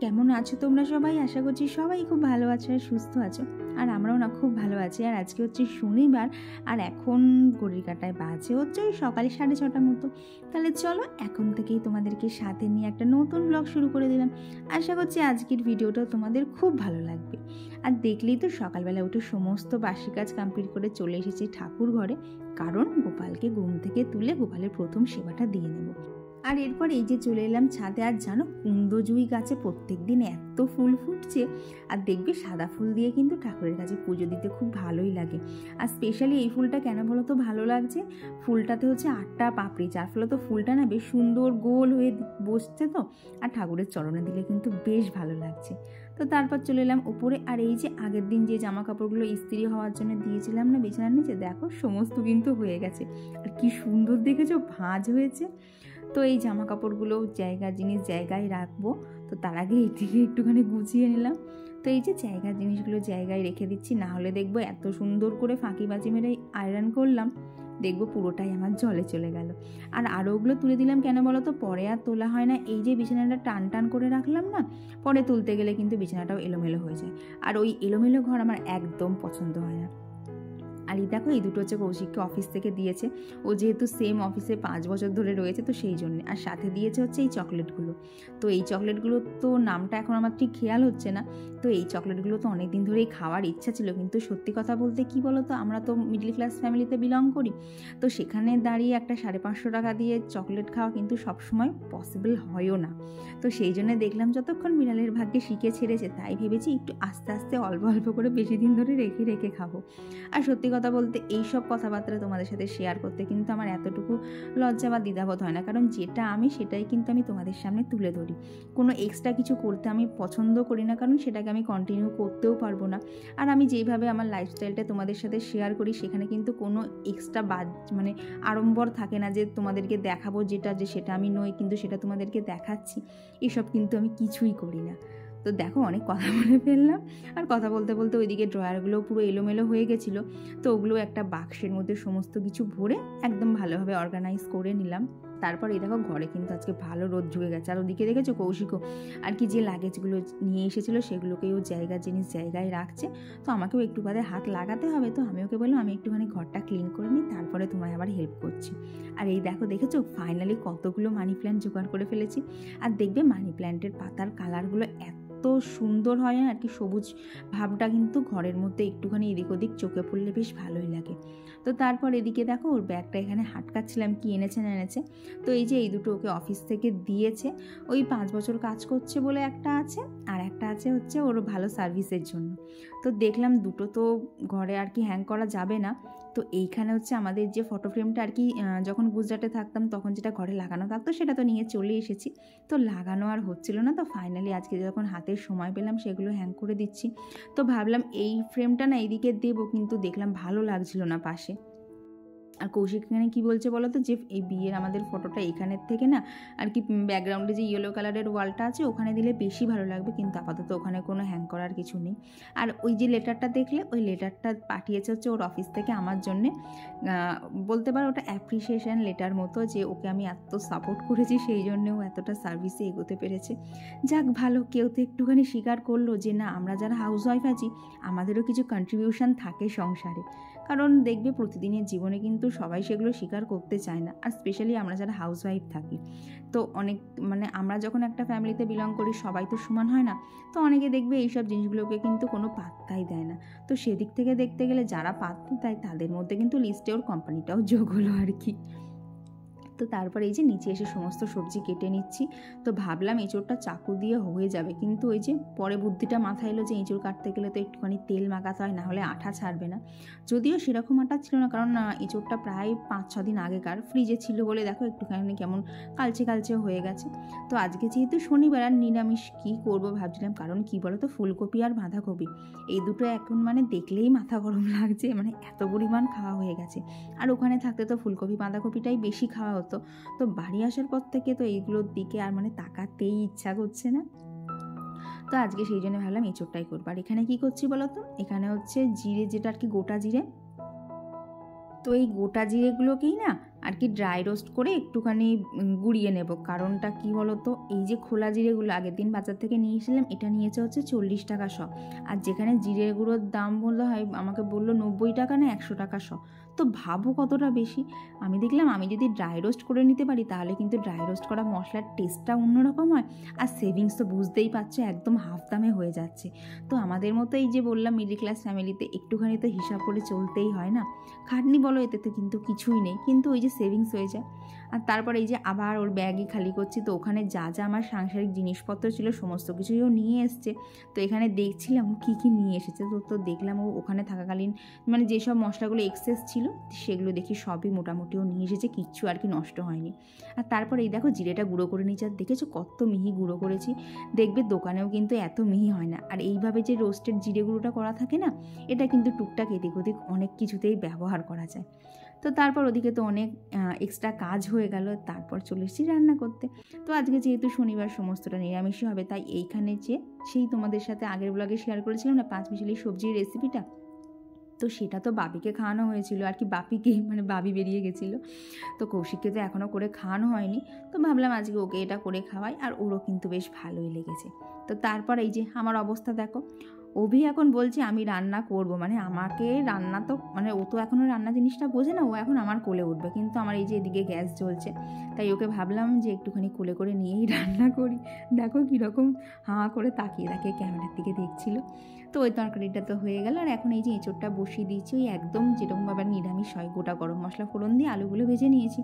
কেমন আছো তোমরা সবাই? আশা করছি সবাই খুব ভালো আছো আর সুস্থ আছো। আর আমরাও না খুব ভালো আছি। আর আজকে হচ্ছে শনিবার, আর এখন ঘড়ির কাঁটায় বাজে হচ্ছে ওই সকালে 6:30 মতো। তাহলে চলো এখন থেকেই তোমাদেরকে সাথে নিয়ে একটা নতুন ব্লগ শুরু করে দিলাম। আশা করছি আজকের ভিডিওটা তোমাদের খুব ভালো লাগবে। আর দেখলেই তো সকালবেলা উঠে সমস্ত বাসি কাজ কমপ্লিট করে চলে এসেছি ঠাকুর ঘরে, কারণ গোপালকে ঘুম থেকে তুলে গোপালের প্রথম সেবাটা দিয়ে নেব। আর এরপর এই যে চলে এলাম ছাদে। আর জানো, কুন্দজুই গাছে প্রত্যেক দিন এত ফুল ফুটছে, আর দেখবে সাদা ফুল দিয়ে কিন্তু ঠাকুরের কাছে পুজো দিতে খুব ভালোই লাগে। আর স্পেশালি এই ফুলটা কেন বলো তো ভালো লাগছে, ফুলটাতে হচ্ছে 8টা পাপড়ি, যার ফলে তো ফুলটা না বেশ সুন্দর গোল হয়ে বসছে তো, আর ঠাকুরের চরণে দিলে কিন্তু বেশ ভালো লাগছে। তো তারপর চলে এলাম উপরে। আর এই যে আগের দিন যে জামা কাপড়গুলো ইস্ত্রি হওয়ার জন্য দিয়েছিলাম না বিছানার নিচে, দেখো সমস্ত কিন্তু হয়ে গেছে। আর কি সুন্দর দেখেছো ভাঁজ হয়েছে। তো এই জামা কাপড়গুলো জিনিস জায়গায় রাখবো, তো তার আগে এটিকে একটুখানি গুছিয়ে নিলাম। তো এই যে জায়গার জিনিসগুলো জায়গায় রেখে দিচ্ছি, না হলে দেখবো এত সুন্দর করে ফাঁকিবাজি মেরে আয়রন করলাম, দেখবো পুরোটাই আমার জলে চলে গেল। আর আরও ওগুলো তুলে দিলাম কেন বলো তো, পরে আর তোলা হয় না। এই যে বিছানাটা টান টান করে রাখলাম না, পরে তুলতে গেলে কিন্তু বিছানাটাও এলোমেলো হয়ে যায়, আর ওই এলোমেলো ঘর আমার একদম পছন্দ হয় না। আর এই দেখো, এই দুটো হচ্ছে কৌশিককে অফিস থেকে দিয়েছে, ও যেহেতু সেম অফিসে 5 বছর ধরে রয়েছে তো সেই জন্য। আর সাথে দিয়েছে হচ্ছে এই চকলেটগুলো। তো এই চকলেটগুলো তো নামটা এখন আমার ঠিক খেয়াল হচ্ছে না। তো এই চকলেটগুলো তো অনেক দিন ধরেই খাওয়ার ইচ্ছা ছিল, কিন্তু সত্যি কথা বলতে কি বলো তো, আমরা তো মিডল ক্লাস ফ্যামিলিতে বিলং করি, তো সেখানে দাঁড়িয়ে একটা 550 টাকা দিয়ে চকলেট খাওয়া কিন্তু সবসময় পসিবল হয়ও না। তো সেই জন্য দেখলাম যতক্ষণ বিড়ালের ভাগ্যে শিখে ছেড়েছে, তাই ভেবেছি একটু আস্তে আস্তে অল্প অল্প করে বেশি দিন ধরে রেখে রেখে খাবো। আর সত্যি কথা বলতে এইসব কথাবার্তা তোমাদের সাথে শেয়ার করতে কিন্তু আমার এতটুকু লজ্জা বা দ্বিধাবোধ হয় না, কারণ যেটা আমি সেটাই কিন্তু আমি তোমাদের সামনে তুলে ধরি। কোনো এক্সট্রা কিছু করতে আমি পছন্দ করি না, কারণ সেটাকে আমি কন্টিনিউ করতেও পারবো না। আর আমি যেইভাবে আমার লাইফস্টাইলটা তোমাদের সাথে শেয়ার করি, সেখানে কিন্তু কোনো এক্সট্রা মানে আড়ম্বর থাকে না যে তোমাদেরকে দেখাবো যে সেটা আমি নই কিন্তু সেটা তোমাদেরকে দেখাচ্ছি, এসব কিন্তু আমি কিছুই করি না। তো দেখো, অনেক কথা বলে ফেললাম। আর কথা বলতে বলতে ওইদিকে ড্রয়ারগুলো পুরো এলোমেলো হয়ে গেছিলো, তো ওগুলো একটা বাক্সের মধ্যে সমস্ত কিছু ভরে একদম ভালোভাবে অর্গানাইজ করে নিলাম। তারপর এই দেখো, ঘরে কিন্তু আজকে ভালো রোদ ঢুকে গেছে। আর ওদিকে দেখেছো কৌশিকও আর কি যে লাগেজগুলো নিয়ে এসেছিলো সেগুলোকেও জিনিস জায়গায় রাখছে। তো আমাকেও একটু বাদে হাত লাগাতে হবে, তো আমি ওকে বললাম আমি একটুখানি ঘরটা ক্লিন করে নিই, তারপরে তোমায় আবার হেল্প করছি। আর এই দেখেছো ফাইনালি কতগুলো মানি প্ল্যান্ট জোগাড় করে ফেলেছি। আর দেখবে মানি প্ল্যান্টের পাতার কালারগুলো এত সুন্দর হয় না আর কি, সবুজ ভাবটা কিন্তু ঘরের মধ্যে একটুখানি এদিক ওদিক চোখে পড়লে বেশ ভালোই লাগে। তো তারপর এদিকে দেখো, ওর ব্যাগটা এখানে হাটকাচ্ছিলাম কি এনেছে না এনেছে। তো এই যে এই দুটো ওকে অফিস থেকে দিয়েছে, ওই 5 বছর কাজ করছে বলে একটা আছে, আর একটা আছে হচ্ছে ওর ভালো সার্ভিসের জন্য। তো দেখলাম দুটো তো ঘরে আর কি হ্যাং করা যাবে না, তো এইখানে হচ্ছে আমাদের যে ফটো ফ্রেমটা আর কি যখন গুজরাটে থাকতাম তখন যেটা ঘরে লাগানো থাকতো সেটা তো নিয়ে চলে এসেছি। তো লাগানো আর হচ্ছিল না, তো ফাইনালি আজকে যখন হাতে সময় পেলাম সেগুলো হ্যাং করে দিচ্ছি। তো ভাবলাম এই ফ্রেমটা না এইদিকে দেবো, কিন্তু দেখলাম ভালো লাগছিল না পাশে। আর কৌশিক এখানে কী বলছে বলো তো, যে এই বিয়ের আমাদের ফটোটা এখানের থেকে না আর কি ব্যাকগ্রাউন্ডে যে ইয়েলো কালারের ওয়ালটা আছে ওখানে দিলে বেশি ভালো লাগবে, কিন্তু আপাতত ওখানে কোনো হ্যাং করার কিছু নেই। আর ওই যে লেটারটা দেখলে, ওই লেটারটা পাঠিয়েছে হচ্ছে ওর অফিস থেকে আমার জন্যে, বলতে পারো ওটা অ্যাপ্রিসিয়েশন লেটার মতো, যে ওকে আমি এত সাপোর্ট করেছি সেই জন্যে ও এতটা সার্ভিসে এগোতে পেরেছে। যাক ভালো, কেউ তো একটুখানি স্বীকার করলো যে না, আমরা যারা হাউস ওয়াইফ আছি আমাদেরও কিছু কন্ট্রিবিউশন থাকে সংসারে। কারণ দেখবে প্রতিদিনের জীবনে কিন্তু সবাই সেগুলো স্বীকার করতে চায় না, আর স্পেশালি আমরা যারা হাউস ওয়াইফ থাকি। তো অনেক আমরা যখন একটা ফ্যামিলিতে বিলং করি সবাই তো সমান হয় না, তো অনেকে দেখবে এইসব জিনিসগুলোকে কিন্তু কোনো পাত্তাই দেয় না। তো সেদিক থেকে দেখতে গেলে যারা পাত্তা দেয় তাদের মধ্যে কিন্তু লিস্টে ওর কোম্পানিটাও যোগ হলো আর কি। তো তারপর এই যে নিচে এসে সমস্ত সবজি কেটে নিচ্ছি। তো ভাবলাম এঁচোড়টা চাকু দিয়ে হয়ে যাবে, কিন্তু ওই যে পরে বুদ্ধিটা মাথায় এলো যে এঁচোড় কাটতে গেলে তো একটুখানি তেল মাখাতে হয়, না হলে আঠা ছাড়বে না। যদিও সেরকম আটা ছিল না, কারণ এঁচোড়টা প্রায় 5-6 দিন আগেকার ফ্রিজে ছিল বলে দেখো একটুখানি কেমন কালচে কালচে হয়ে গেছে। তো আজকে যেহেতু শনিবার আর নিরামিষ কী করবো ভাবছিলাম, কারণ কি বলো তো, ফুলকপি আর বাঁধাকপি এই দুটো এখন দেখলেই মাথা গরম লাগছে, এত পরিমাণ খাওয়া হয়ে গেছে। আর ওখানে থাকতে তো ফুলকপি বাঁধাকপিটাই বেশি খাওয়া হতো। তো বাড়ি আসার পর থেকে তো এইগুলোর দিকে আর তাকাতেই ইচ্ছা করছে না। তো আজকে সেই জন্য ভাবলাম এঁচোড়টাই করবো। আর এখানে কি করছি বলো তো, এখানে হচ্ছে জিরে, যেটা আর কি গোটা জিরে, তো এই গোটা জিরেগুলোকেই না আর কি ড্রাই রোস্ট করে একটুখানি গুঁড়িয়ে নেব। কারণটা কি বলো তো, এই যে খোলা জিরেগুলো আগের দিন বাজার থেকে নিয়ে এসেছিলাম, এটা নিয়েছে হচ্ছে 40 টাকা শ। আর যেখানে জিরে গুঁড়োর দাম বললো হয় আমাকে বললো 90 টাকা না 100 টাকা শ। তো ভাবো কতটা বেশি। আমি দেখলাম আমি যদি ড্রাই রোস্ট করে নিতে পারি তাহলে কিন্তু ড্রাই রোস্ট করা মশলার টেস্টটা অন্যরকম হয়, আর সেভিংস তো বুঝতেই পারছো একদম হাফ দামে হয়ে যাচ্ছে। তো আমাদের মতো এই যে বললাম মিডল ক্লাস ফ্যামিলিতে একটুখানি তো হিসাব করে চলতেই হয় না। খাটনি বলো এতে তো কিন্তু কিছুই নেই, কিন্তু ওই যে সেভিংস হয়ে যায়। আর তারপর এই যে আবার ওর ব্যাগই খালি করছি, তো ওখানে যা যা আমার সাংসারিক জিনিসপত্র ছিল সমস্ত কিছুই ও নিয়ে এসছে। তো এখানে দেখছিলাম ও কী কী নিয়ে এসেছে, তো দেখলাম ও ওখানে থাকাকালীন মানে যেসব মশলাগুলো এক্সেস ছিল সেগুলো দেখি সবই মোটামুটি ও নিয়ে এসেছে, কিচ্ছু আর কি নষ্ট হয়নি। আর তারপর এই দেখো জিরেটা গুঁড়ো করে নিয়েছি, আর দেখেছো কত মিহি গুঁড়ো করেছি। দেখবে দোকানেও কিন্তু এত মিহি হয় না। আর এইভাবে যে রোস্টেড জিরে গুঁড়োটা করা থাকে না, এটা কিন্তু টুকটাক এদিক ওদিক অনেক কিছুতেই ব্যবহার করা যায়। তো তারপর ওদিকে তো অনেক এক্সট্রা কাজ হয়ে গেল, তারপর চলে এসেছি রান্না করতে। তো আজকে যেহেতু শনিবার সমস্তটা নিরামিষই হবে, তাই এইখানে যে সেই তোমাদের সাথে আগের ব্লগে শেয়ার করেছিলাম না 5 মিশালি সবজির রেসিপিটা, তো সেটা তো বাপিকে খাওয়ানো হয়েছিল আর কি, বাপিকেই মানে বাবি বেরিয়ে গেছিলো, তো কৌশিককে তো এখনও করে খাওয়ানো হয়নি। তো ভাবলাম আজকে ওকে এটা করে খাওয়াই, আর ওরও কিন্তু বেশ ভালোই লেগেছে। তো তারপর এই যে আমার অবস্থা দেখো, অভি এখন বলছে আমি রান্না করব, মানে আমাকে রান্না তো মানে ও তো এখনও রান্না জিনিসটা বোঝে না, ও এখন আমার কোলে উঠবে, কিন্তু আমার এই যে এদিকে গ্যাস জ্বলছে, তাই ওকে ভাবলাম যে একটুখানি কোলে করে নিয়েই রান্না করি। দেখো কীরকম হাঁ করে তাকিয়ে তাকিয়ে ক্যামেরার দিকে দেখছিল। তো ওই তরকারিটা তো হয়ে গেল, আর এখন এই যে এঁচোড়টা বসিয়ে দিয়েছি ওই একদম যেরকমভাবে নিরামিষ হয়, গোটা গরম মশলা ফোড়ন দিয়ে আলুগুলো ভেজে নিয়েছি।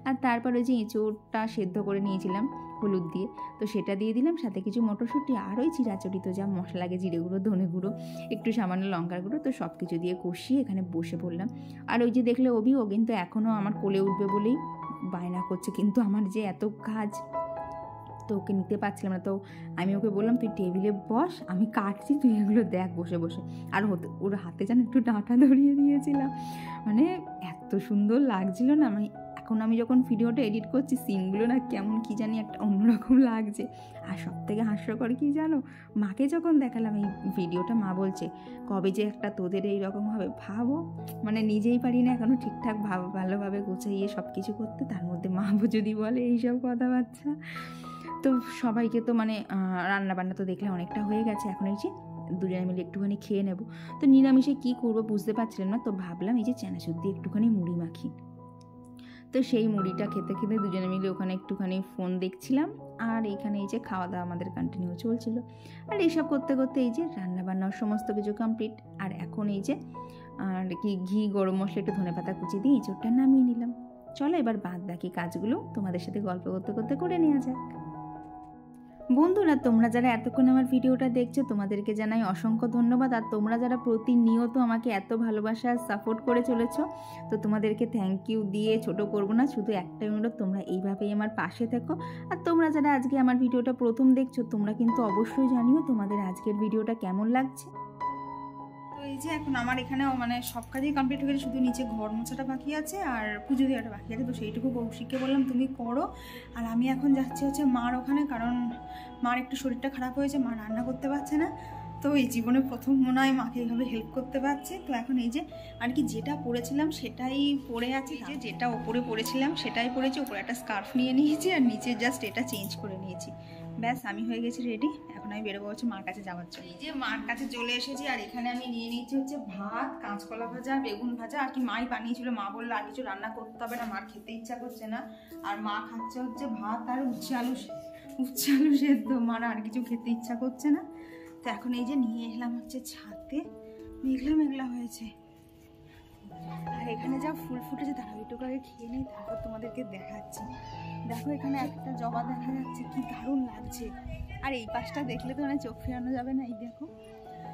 আর তারপর ওই যে এঁচোড়টা সেদ্ধ করে নিয়েছিলাম হলুদ দিয়ে, তো সেটা দিয়ে দিলাম, সাথে কিছু মটরশুঁটি আর ওই চিরাচরিত যা মশলা লাগে জিরে গুঁড়ো, ধনে গুঁড়ো, একটু সামান্য লঙ্কার গুঁড়ো, তো সব কিছু দিয়ে কষিয়ে এখানে বসে পড়লাম। আর ওই যে দেখলে অভি, ও কিন্তু এখনও আমার কোলে উঠবে বলেই বায়না করছে, কিন্তু আমার যে এত কাজ তো ওকে নিতে পারছিলাম না। তো আমি ওকে বললাম তুই টেবিলে বস, আমি কাটছি, তুই এগুলো দেখ বসে বসে। আর ওর হাতে যেন একটু ডাঁটা ধরিয়ে দিয়েছিলাম, মানে এত সুন্দর লাগছিল না। আমি এখন আমি যখন ভিডিওটা এডিট করছি সিনগুলো না কেমন কি জানি একটা অন্যরকম লাগছে। আর সব থেকে হাস্যকর কি জানো, মাকে যখন দেখালাম এই ভিডিওটা, মা বলছে কবে যে একটা তোদের এইরকম হবে। ভাবো, মানে নিজেই পারি না এখনও ঠিকঠাক ভালোভাবে গুছিয়ে সব কিছু করতে, তার মধ্যে মা যদি বলে এইসব কথাবার্তা। তো সবাইকে তো মানে রান্নাবান্না তো দেখলে অনেকটা হয়ে গেছে, এখন এই যে দুজনে মিলে একটুখানি খেয়ে নেব। তো নিরামিষে কী করবো বুঝতে পারছিলাম না, তো ভাবলাম এই যে চানাচুর দিয়ে একটুখানি মুড়ি মাখি। তো সেই মুড়িটা খেতে খেতে দুজনে মিলে ওখানে একটুখানি ফোন দেখছিলাম, আর এখানে এই যে খাওয়া দাওয়া আমাদের কন্টিনিউ চলছিল। আর এইসব করতে করতে এই যে রান্নাবান্নার সমস্ত কিছু কমপ্লিট। আর এখন এই যে আর কি ঘি, গরম মশলা, একটু ধনেপাতা কুচি দিয়ে এঁচোড়টা নামিয়ে নিলাম। চলো এবার বাদ বাকি কাজগুলো তোমাদের সাথে গল্প করতে করতে করে নেওয়া যাক। বন্ধুরা, তোমরা যারা এতক্ষণ আমার ভিডিওটা দেখছো তোমাদেরকে জানাই অসংখ্য ধন্যবাদ। আর তোমরা যারা প্রতিনিয়ত আমাকে এত ভালোবাসা আর সাপোর্ট করে চলেছো, তো তোমাদেরকে থ্যাংক ইউ দিয়ে ছোট করবো না। শুধু একটাই অনুরোধ, তোমরা এইভাবেই আমার পাশে থেকো। আর তোমরা যারা আজকে আমার ভিডিওটা প্রথম দেখছো, তোমরা কিন্তু অবশ্যই জানিও তোমাদের আজকের ভিডিওটা কেমন লাগছে। তো এই যে এখন আমার এখানেও মানে সব কাজই কমপ্লিট হয়ে গেছে, শুধু নিচে ঘর মোছাটা বাকি আছে আর পুজো দেওয়াটা বাকি আছে। তো সেইটুকু কৌশিককে বললাম তুমি করো, আর আমি এখন যাচ্ছি হচ্ছে মার ওখানে, কারণ মার একটু শরীরটা খারাপ হয়েছে, মা রান্না করতে পারছে না। তো এই জীবনে প্রথম মনে হয় মাকে এইভাবে হেল্প করতে পারছি। তো এখন এই যে আর কি যেটা পরেছিলাম সেটাই পরে আছি, যেটা ওপরে পরেছিলাম সেটাই পরেছি, ওপরে একটা স্কার্ফ নিয়ে নিয়েছি আর নিচে জাস্ট এটা চেঞ্জ করে নিয়েছি। ব্যাস আমি হয়ে গেছি রেডি। এখন আমি বেরোবো হচ্ছে মার কাছে যাওয়ার জন্য। এই যে মার কাছে চলে এসেছি, আর এখানে আমি নিয়ে নিয়েছি হচ্ছে ভাত, কাঁচকলা ভাজা, বেগুন ভাজা, আর কি মাই বানিয়েছিল। মা বললো আর কিছু রান্না করতে হবে না, মার খেতে ইচ্ছা করছে না। আর মা খাচ্ছে হচ্ছে ভাত আর উচ্ছে আলু সেদ্ধ, মার আর কিছু খেতে ইচ্ছা করছে না। তো এখন এই যে নিয়ে এলাম হচ্ছে ছাদে, মেঘলা মেঘলা হয়েছে, আর এখানে যা ফুল ফুটেছে তারা ওইটুকু আগে খেয়ে নেই, তারপর তোমাদেরকে দেখাচ্ছি। দেখো এখানে একটা জবা দেখা যাচ্ছে, কি দারুণ লাগছে। আর এই পাশটা দেখলে তো মানে চোখ ফেরানো যাবে না। এই দেখো,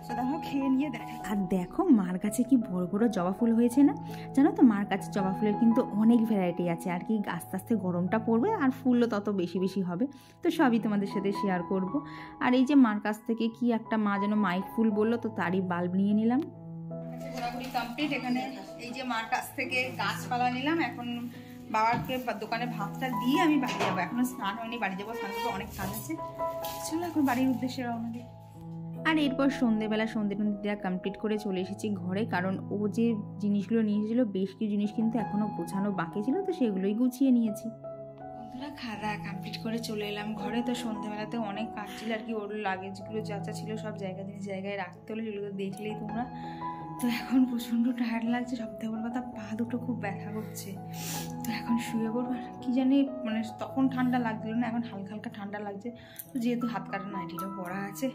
তো দেখো খেয়ে নিয়ে দেখা। আর দেখো মার কাছে কি বড় বড় জবা ফুল হয়েছে না, জানো তো মার কাছে জবা ফুলের কিন্তু অনেক ভ্যারাইটি আছে। আর কি আস্তে আস্তে গরমটা পড়বে আর ফুলও তত বেশি বেশি হবে, তো সবই তোমাদের সাথে শেয়ার করব। আর এই যে মার কাছ থেকে কি একটা মা যেন মাইক ফুল বললো, তো তারই বাল্ব নিয়ে নিলাম। ঘোরাঘুরি কমপ্লিট। এখানে এই যে মার কাছ থেকে গাছপালা নিলাম। এখন বাবাকে দোকানে ভাতটা দিয়ে আমি বাড়ি যাবো, এখনো স্নান হয়নি, বাড়ি যাবো, স্নান করবো, অনেক কাজ আছে। চলো এখন বাড়ির উদ্দেশ্যে রওনা দিই। আর এরপর সন্ধে টন্ধে কমপ্লিট করে চলে এসেছি ঘরে, কারণ ও যে জিনিসগুলো নিয়ে এসেছিলো বেশ কিছু জিনিস কিন্তু এখনও গোছানো বাকি ছিল, তো সেগুলোই গুছিয়ে নিয়েছি। বন্ধুরা খাওয়া দাওয়া কমপ্লিট করে চলে এলাম ঘরে। তো সন্ধেবেলাতে অনেক কাজ ছিল আর কি, ওর লাগেজগুলো যা যা ছিল সব জায়গায় রাখতে হলো, যেগুলো দেখলেই তোমরা। তো এখন প্রচণ্ড টায়ার্ড লাগছে, সবথেকে বড় কথা পা দুটো খুব ব্যথা করছে। তো এখন শুয়ে পড়বো। কী জানি মানে তখন ঠান্ডা লাগছিল না, এখন হালকা হালকা ঠান্ডা লাগছে। তো যেহেতু হাত কাটা নাইটিটা পরা আছে,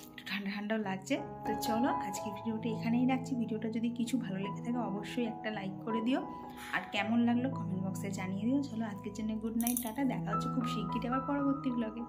একটু ঠান্ডা ঠান্ডাও লাগছে। তো চলো আজকে ভিডিওটা এখানেই রাখছি। ভিডিওটা যদি কিছু ভালো লেগে থাকে অবশ্যই একটা লাইক করে দিও, আর কেমন লাগলো কমেন্ট বক্সে জানিয়ে দিও। চলো আজকের জন্য গুড নাইট, টাটা। দেখা হচ্ছে খুব শিগগিরই আবার পরবর্তী ব্লগে।